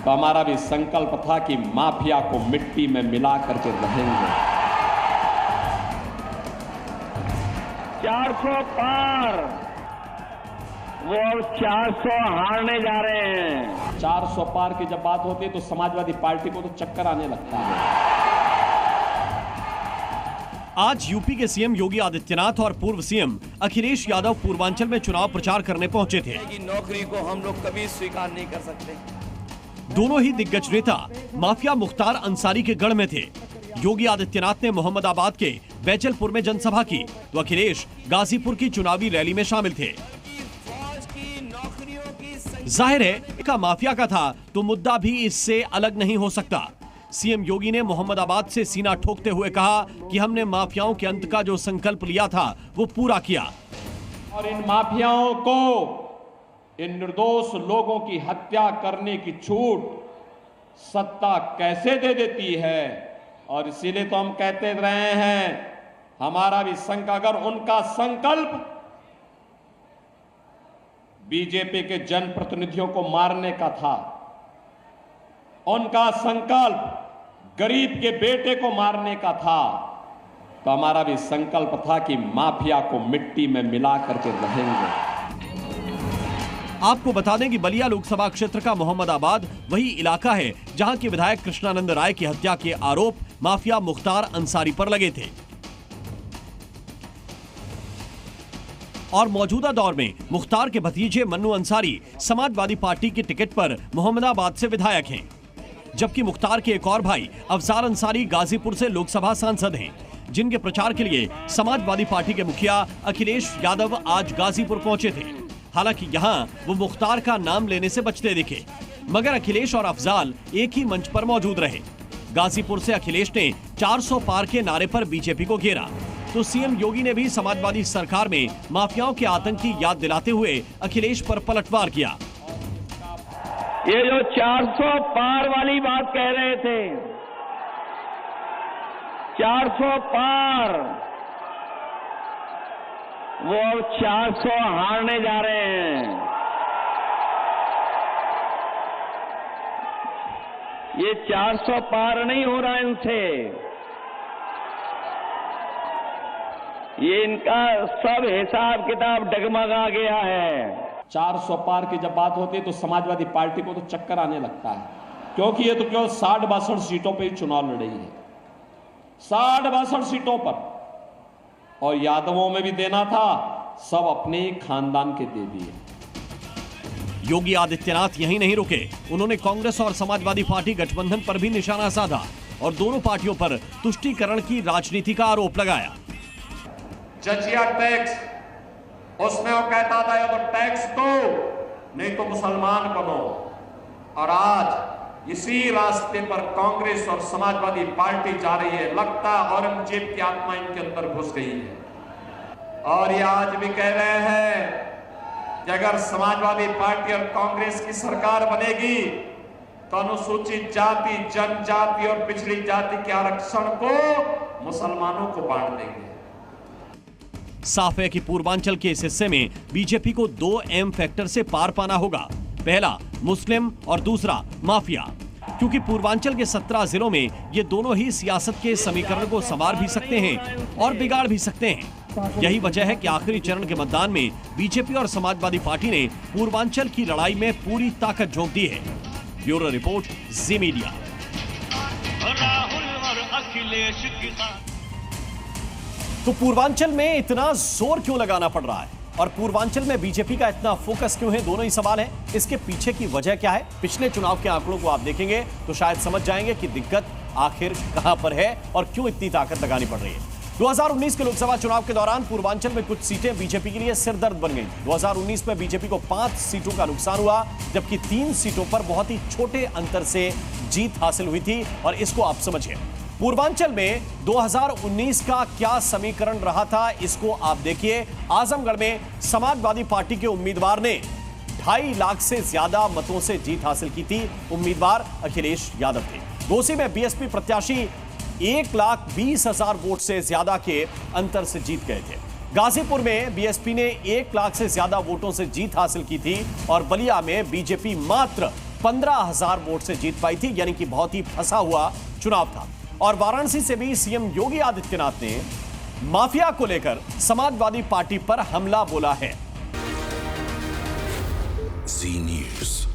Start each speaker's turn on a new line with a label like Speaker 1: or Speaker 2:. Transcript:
Speaker 1: तो हमारा भी संकल्प था कि माफिया को मिट्टी में मिला करके रहेंगे।
Speaker 2: 400 पार, वो 400 हारने जा रहे हैं।
Speaker 1: 400 पार की जब बात होती है तो समाजवादी पार्टी को तो चक्कर आने लगता है।
Speaker 3: आज यूपी के सीएम योगी आदित्यनाथ और पूर्व सीएम अखिलेश यादव पूर्वांचल में चुनाव प्रचार करने पहुंचे थे।
Speaker 4: नौकरी को हम लोग कभी स्वीकार नहीं कर सकते।
Speaker 3: दोनों ही दिग्गज नेता माफिया मुख्तार अंसारी के गढ़ में थे। योगी आदित्यनाथ ने मोहम्मदाबाद के बैचलपुर में जनसभा की तो अखिलेश गाजीपुर की चुनावी रैली में शामिल थे। जाहिर है का माफिया का था तो मुद्दा भी इससे अलग नहीं हो सकता। सीएम योगी ने मोहम्मदाबाद से सीना ठोकते हुए कहा कि हमने माफियाओं के अंत का जो संकल्प लिया था वो पूरा किया
Speaker 1: और इन माफियाओं को, इन निर्दोष लोगों की हत्या करने की छूट सत्ता कैसे दे देती है। और इसीलिए तो हम कहते रहे हैं, हमारा भी अगर उनका संकल्प बीजेपी के जनप्रतिनिधियों को मारने का था, उनका संकल्प गरीब के बेटे को मारने का था, तो हमारा भी संकल्प था कि माफिया को मिट्टी में मिला करके रहेंगे।
Speaker 3: आपको बता दें कि बलिया लोकसभा क्षेत्र का मोहम्मदाबाद वही इलाका है जहां के विधायक कृष्णानंद राय की हत्या के आरोप माफिया मुख्तार अंसारी पर लगे थे। और मौजूदा दौर में मुख्तार के भतीजे मन्नू अंसारी समाजवादी पार्टी के टिकट पर मोहम्मदाबाद से विधायक हैं, जबकि मुख्तार के एक और भाई अफजार अंसारी गाजीपुर से लोकसभा सांसद हैं, जिनके प्रचार के लिए समाजवादी पार्टी के मुखिया अखिलेश यादव आज गाजीपुर पहुंचे थे। हालांकि यहां वो मुख्तार का नाम लेने से बचते दिखे, मगर अखिलेश और अफजाल एक ही मंच पर मौजूद रहे। गाजीपुर से अखिलेश ने 400 पार के नारे पर बीजेपी को घेरा तो सीएम योगी ने भी समाजवादी सरकार में माफियाओं के आतंक की याद दिलाते हुए अखिलेश पर पलटवार किया।
Speaker 2: ये जो 400 पार वाली बात कह रहे थे, 400 पार, वो 400 हारने जा रहे हैं। ये 400 पार नहीं हो रहा इनसे, ये इनका सब हिसाब किताब डगमगा गया है।
Speaker 1: 400 पार की जब बात होती है तो समाजवादी पार्टी को तो चक्कर आने लगता है, क्योंकि ये तो केवल 60-62 सीटों पर ही चुनाव लड़ रही है, 60-62 सीटों पर, और यादवों में भी देना था, सब अपने खानदान के दे दिए।
Speaker 3: योगी आदित्यनाथ यहीं नहीं रुके, उन्होंने कांग्रेस और समाजवादी पार्टी गठबंधन पर भी निशाना साधा और दोनों पार्टियों पर तुष्टीकरण की राजनीति का आरोप लगाया।
Speaker 1: जजिया टैक्स, उसमें वो कहता था या तो टैक्स दो नहीं तो मुसलमान बनो, और आज इसी रास्ते पर कांग्रेस और समाजवादी पार्टी जा रही है। लगता है औरंगजेब की आत्मा इनके अंदर घुस गई है, और ये आज भी कह रहे हैं कि अगर समाजवादी पार्टी और कांग्रेस की सरकार बनेगी तो अनुसूचित जाति, जनजाति और पिछड़ी जाति के आरक्षण को मुसलमानों को बांट देंगे।
Speaker 3: साफ है कि पूर्वांचल के इस हिस्से में बीजेपी को 2 एम फैक्टर से पार पाना होगा। पहला मुस्लिम और दूसरा माफिया, क्योंकि पूर्वांचल के 17 जिलों में ये दोनों ही सियासत के समीकरण को संवार भी सकते हैं और बिगाड़ भी सकते हैं। यही वजह है कि आखिरी चरण के मतदान में बीजेपी और समाजवादी पार्टी ने पूर्वांचल की लड़ाई में पूरी ताकत झोंक दी है। ब्यूरो रिपोर्ट, जी मीडिया। तो पूर्वांचल में इतना जोर क्यों लगाना पड़ रहा है और पूर्वांचल में बीजेपी का इतना फोकस क्यों है, दोनों ही सवाल है। इसके पीछे की वजह क्या है, पिछले चुनाव के आंकड़ों को आप देखेंगे तो शायद समझ जाएंगे कि दिक्कत आखिर कहां पर है और क्यों इतनी ताकत लगानी पड़ रही है। 2019 के लोकसभा चुनाव के दौरान पूर्वांचल में कुछ सीटें बीजेपी के लिए सिरदर्द बन गई। 2019 में बीजेपी को 5 सीटों का नुकसान हुआ, जबकि 3 सीटों पर बहुत ही छोटे अंतर से जीत हासिल हुई थी। और इसको आप समझिए, पूर्वांचल में 2019 का क्या समीकरण रहा था, इसको आप देखिए। आजमगढ़ में समाजवादी पार्टी के उम्मीदवार ने 2.5 लाख से ज्यादा मतों से जीत हासिल की थी। उम्मीदवार अखिलेश यादव थे। घोसी में बीएसपी प्रत्याशी 1,20,000 वोट से ज्यादा के अंतर से जीत गए थे। गाजीपुर में बीएसपी ने 1 लाख से ज्यादा वोटों से जीत हासिल की थी और बलिया में बीजेपी मात्र 15,000 वोट से जीत पाई थी, यानी कि बहुत ही फंसा हुआ चुनाव था। और वाराणसी से भी सीएम योगी आदित्यनाथ ने माफिया को लेकर समाजवादी पार्टी पर हमला बोला है।
Speaker 5: जी न्यूज़।